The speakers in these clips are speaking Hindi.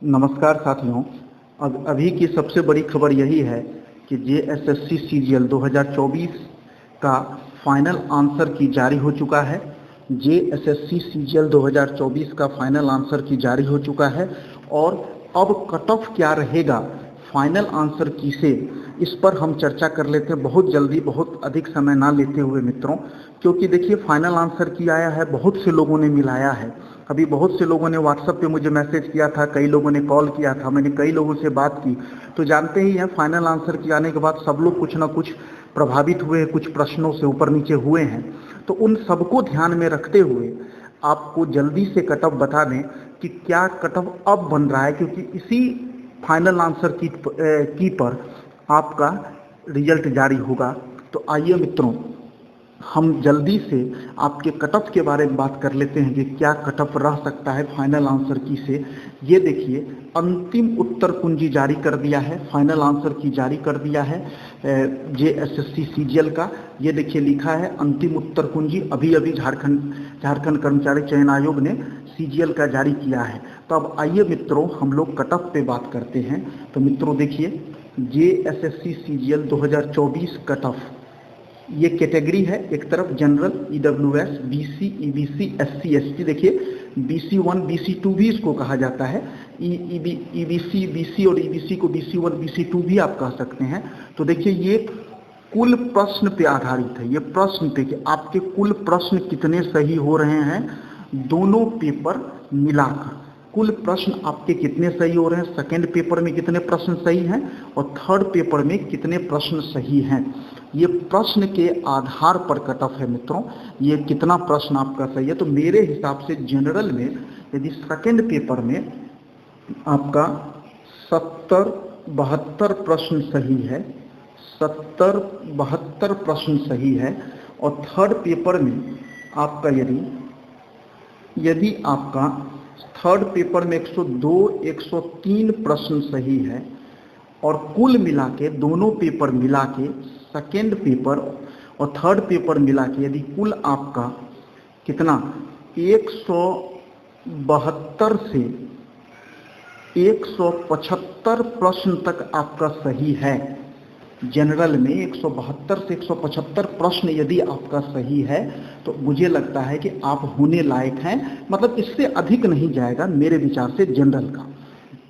नमस्कार साथियों। अब अभी की सबसे बड़ी खबर यही है कि जेएसएससी सीजीएल 2024 का फाइनल आंसर की जारी हो चुका है। जेएसएससी सीजीएल 2024 का फाइनल आंसर की जारी हो चुका है और अब कट ऑफ क्या रहेगा फाइनल आंसर की से, इस पर हम चर्चा कर लेते हैं बहुत जल्दी, बहुत अधिक समय ना लेते हुए मित्रों। क्योंकि देखिए फाइनल आंसर की आया है, बहुत से लोगों ने मिलाया है। अभी बहुत से लोगों ने व्हाट्सएप पे मुझे मैसेज किया था, कई लोगों ने कॉल किया था, मैंने कई लोगों से बात की। तो जानते ही हैं फाइनल आंसर की आने के बाद सब लोग कुछ ना कुछ प्रभावित हुए, कुछ प्रश्नों से ऊपर नीचे हुए हैं। तो उन सबको ध्यान में रखते हुए आपको जल्दी से कट ऑफ बता दें कि क्या कट ऑफ अब बन रहा है, क्योंकि इसी फाइनल आंसर की पर आपका रिजल्ट जारी होगा। तो आइए मित्रों, हम जल्दी से आपके कट ऑफ के बारे में बात कर लेते हैं कि क्या कट ऑफ रह सकता है फाइनल आंसर की से। ये देखिए अंतिम उत्तर कुंजी जारी कर दिया है, फाइनल आंसर की जारी कर दिया है जेएसएससी सीजीएल का। ये देखिए लिखा है अंतिम उत्तर कुंजी, अभी अभी झारखंड कर्मचारी चयन आयोग ने सीजीएल का जारी किया है। तो अब आइए मित्रों हम लोग कट ऑफ पे बात करते हैं। तो मित्रों देखिए जेएसएससी सीजीएल 2024 कट ऑफ, ये कैटेगरी है, एक तरफ general, EWS, BC, EBC, SC, ST. देखिए BC1 BC2 भी इसको कहा जाता है। ईबीसी, बीसी और ईबीसी को BC1 BC2 भी आप कह सकते हैं। तो देखिए ये कुल प्रश्न पे आधारित है, ये प्रश्न पे कि आपके कुल प्रश्न कितने सही हो रहे हैं दोनों पेपर मिलाकर। कुल प्रश्न आपके कितने सही हो रहे हैं, सेकेंड पेपर में कितने प्रश्न सही हैं और थर्ड पेपर में कितने प्रश्न सही हैं, ये प्रश्न के आधार पर कट ऑफ है मित्रों। ये कितना प्रश्न आपका सही है। तो मेरे हिसाब से जनरल में यदि सेकेंड पेपर में आपका 70-72 प्रश्न सही है, 70-72 प्रश्न सही है, और थर्ड पेपर में आपका यदि आपका थर्ड पेपर में 102-103 प्रश्न सही है, और कुल मिला के दोनों पेपर मिला के सेकेंड पेपर और थर्ड पेपर मिला के यदि कुल आपका कितना 172 से 175 प्रश्न तक आपका सही है, जनरल में 172 से 175 प्रश्न यदि आपका सही है, तो मुझे लगता है कि आप होने लायक हैं। मतलब इससे अधिक नहीं जाएगा मेरे विचार से जनरल का,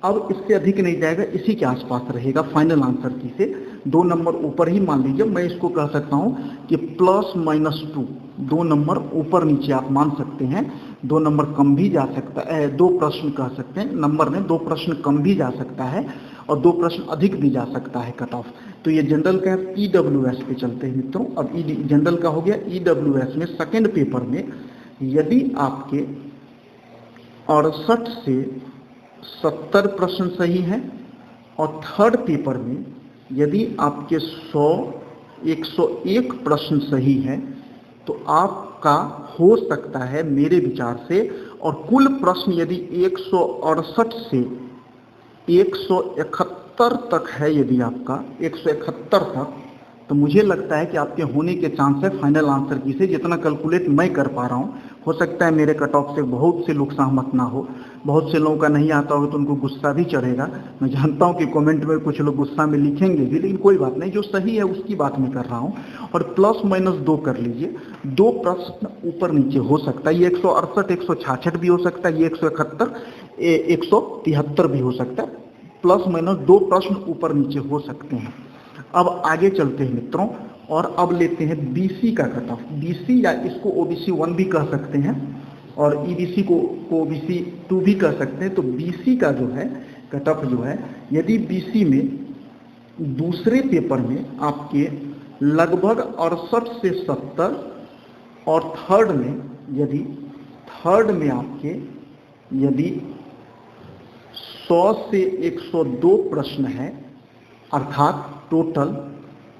अब इससे अधिक नहीं जाएगा, इसी के आसपास रहेगा फाइनल आंसर की से। 2 नंबर ऊपर ही मान लीजिए, मैं इसको कह सकता हूं कि +-2, 2 नंबर ऊपर नीचे आप मान सकते हैं। 2 नंबर कम भी जा सकता है, 2 प्रश्न कह सकते हैं नंबर में, 2 प्रश्न कम भी जा सकता है और 2 प्रश्न अधिक भी जा सकता है कट ऑफ। तो ये जनरल का है। ईडब्ल्यूएस पे चलते हैं मित्रों। अब जनरल का हो गया। ईडब्ल्यूएस में सेकेंड पेपर में यदि आपके 68 से 70 प्रश्न सही हैं और थर्ड पेपर में यदि आपके 101 प्रश्न सही हैं, तो आपका हो सकता है मेरे विचार से, और कुल प्रश्न यदि 168 से 171 तक है, यदि आपका 171 तक, तो मुझे लगता है कि आपके होने के चांस है फाइनल आंसर की से। जितना कैलकुलेट मैं कर पा रहा हूँ, हो सकता है मेरे कट ऑफ से बहुत से लोग सहमत ना हो, बहुत से लोगों का नहीं आता होगा तो उनको गुस्सा भी चढ़ेगा। मैं जानता हूँ कि कमेंट में कुछ लोग गुस्सा में लिखेंगे भी, लेकिन कोई बात नहीं, जो सही है उसकी बात मैं कर रहा हूँ। और +-2 कर लीजिए, 2 प्रश्न ऊपर नीचे हो सकता है। ये 168 166 भी हो सकता है, ये 171 173 भी हो सकता है। +-2 प्रश्न ऊपर नीचे हो सकते हैं। अब आगे चलते हैं मित्रों और अब लेते हैं बीसी का कट ऑफ। बीसी या इसको ओबीसी 1 भी कह सकते हैं और ईबीसी को ओबीसी 2 भी कह सकते हैं। तो बीसी का जो है कट ऑफ जो है, यदि बीसी में दूसरे पेपर में आपके लगभग 68 से 70 और थर्ड में आपके यदि 100 से 102 प्रश्न है, अर्थात टोटल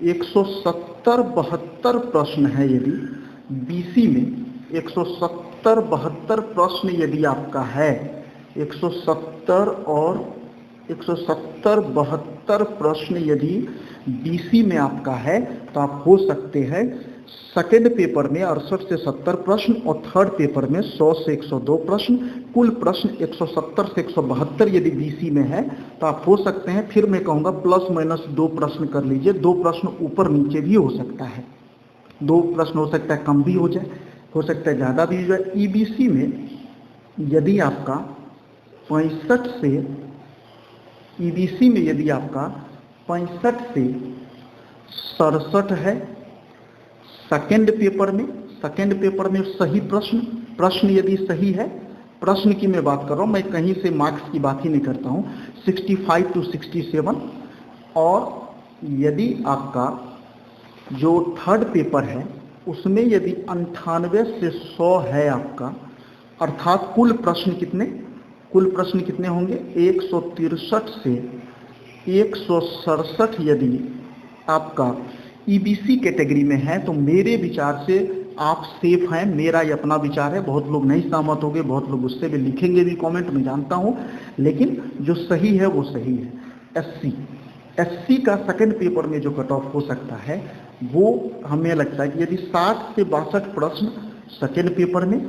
170-72 प्रश्न है। यदि बीसी में 170-72 प्रश्न यदि आपका है, 170 और 170-72 प्रश्न यदि बीसी में आपका है, तो आप हो सकते हैं सेकेंड पेपर में 68 से 70 प्रश्न और थर्ड पेपर में 100 से 102 प्रश्न, कुल प्रश्न 170 से 172 यदि बीसी में है तो आप हो सकते हैं, फिर मैं कहूँगा प्लस माइनस 2 प्रश्न कर लीजिए, 2 प्रश्न ऊपर नीचे भी हो सकता है, 2 प्रश्न हो सकता है कम भी हो जाए, हो सकता है ज़्यादा भी हो जाए। ईबीसी में यदि आपका 65 से ईबीसी में यदि आपका 65 से 67 है, सेकेंड पेपर में सही प्रश्न यदि सही है, प्रश्न की मैं बात कर रहा हूँ, मैं कहीं से मार्क्स की बात ही नहीं करता हूँ, 65 to 67। और यदि आपका जो थर्ड पेपर है उसमें यदि 98 से 100 है आपका, अर्थात कुल प्रश्न कितने होंगे, 163 से 167 यदि आपका ईबीसी कैटेगरी में है तो मेरे विचार से आप सेफ हैं। मेरा ये अपना विचार है, बहुत लोग नहीं सहमत होंगे, बहुत लोग उससे भी लिखेंगे भी कमेंट में जानता हूँ, लेकिन जो सही है वो सही है। एससी का सेकंड पेपर में जो कट ऑफ हो सकता है वो हमें लगता है कि यदि 60 से 62 प्रश्न सेकेंड पेपर में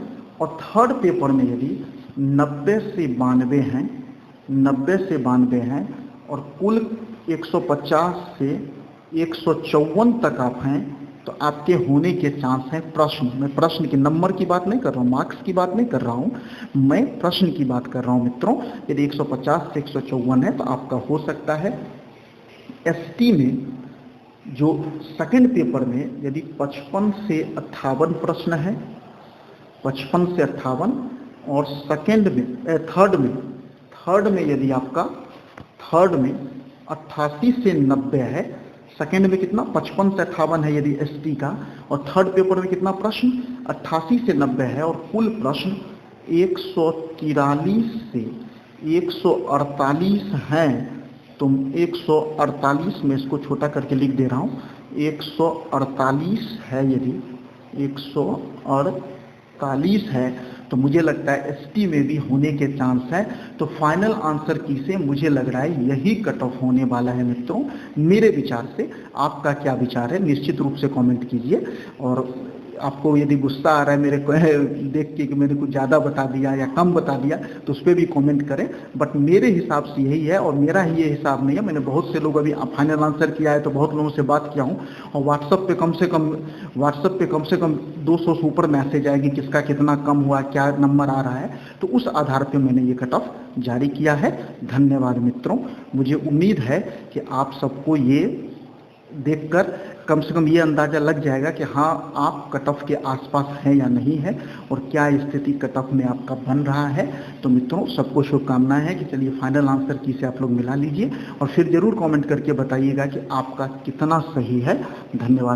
और थर्ड पेपर में यदि 90 से 92 हैं और कुल 150 से 154 तक आप हैं तो आपके होने के चांस हैं। मैं प्रश्न के नंबर की बात नहीं कर रहा हूँ, मार्क्स की बात नहीं कर रहा हूँ, मैं प्रश्न की बात कर रहा हूँ मित्रों। यदि 150 से 154 है तो आपका हो सकता है। एसटी में जो सेकंड पेपर में यदि 55 से 58 प्रश्न है, 55 से 58, और थर्ड में यदि आपका थर्ड में 88 से 90 है, सेकेंड में कितना 55 से 58 है यदि एसटी का, और थर्ड पेपर में कितना प्रश्न 88 से 90 है, और कुल प्रश्न 143 से 148 हैं। तो 148 में इसको छोटा करके लिख दे रहा हूँ, 148 है, यदि 148 है तो मुझे लगता है एसटी में भी होने के चांस है। तो फाइनल आंसर की से मुझे लग रहा है यही कट ऑफ होने वाला है मित्रों, मेरे विचार से। आपका क्या विचार है निश्चित रूप से कमेंट कीजिए। और आपको यदि गुस्सा आ रहा है मेरे को देख के कि मैंने कुछ ज़्यादा बता दिया या कम बता दिया तो उस पर भी कमेंट करें, बट मेरे हिसाब से यही है, और मेरा ही ये हिसाब नहीं है। मैंने बहुत से लोग अभी फाइनल आंसर किया है तो बहुत लोगों से बात किया हूँ, और व्हाट्सएप पे कम से कम 200 से ऊपर मैसेज आएगी किसका कितना कम हुआ, क्या नंबर आ रहा है, तो उस आधार पर मैंने ये कट ऑफ जारी किया है। धन्यवाद मित्रों। मुझे उम्मीद है कि आप सबको ये देखकर कम से कम ये अंदाज़ा लग जाएगा कि हाँ आप कट ऑफ के आसपास हैं या नहीं है, और क्या स्थिति कट ऑफ में आपका बन रहा है। तो मित्रों सबको शुभकामनाएं हैं कि चलिए फाइनल आंसर की से आप लोग मिला लीजिए, और फिर ज़रूर कमेंट करके बताइएगा कि आपका कितना सही है। धन्यवाद।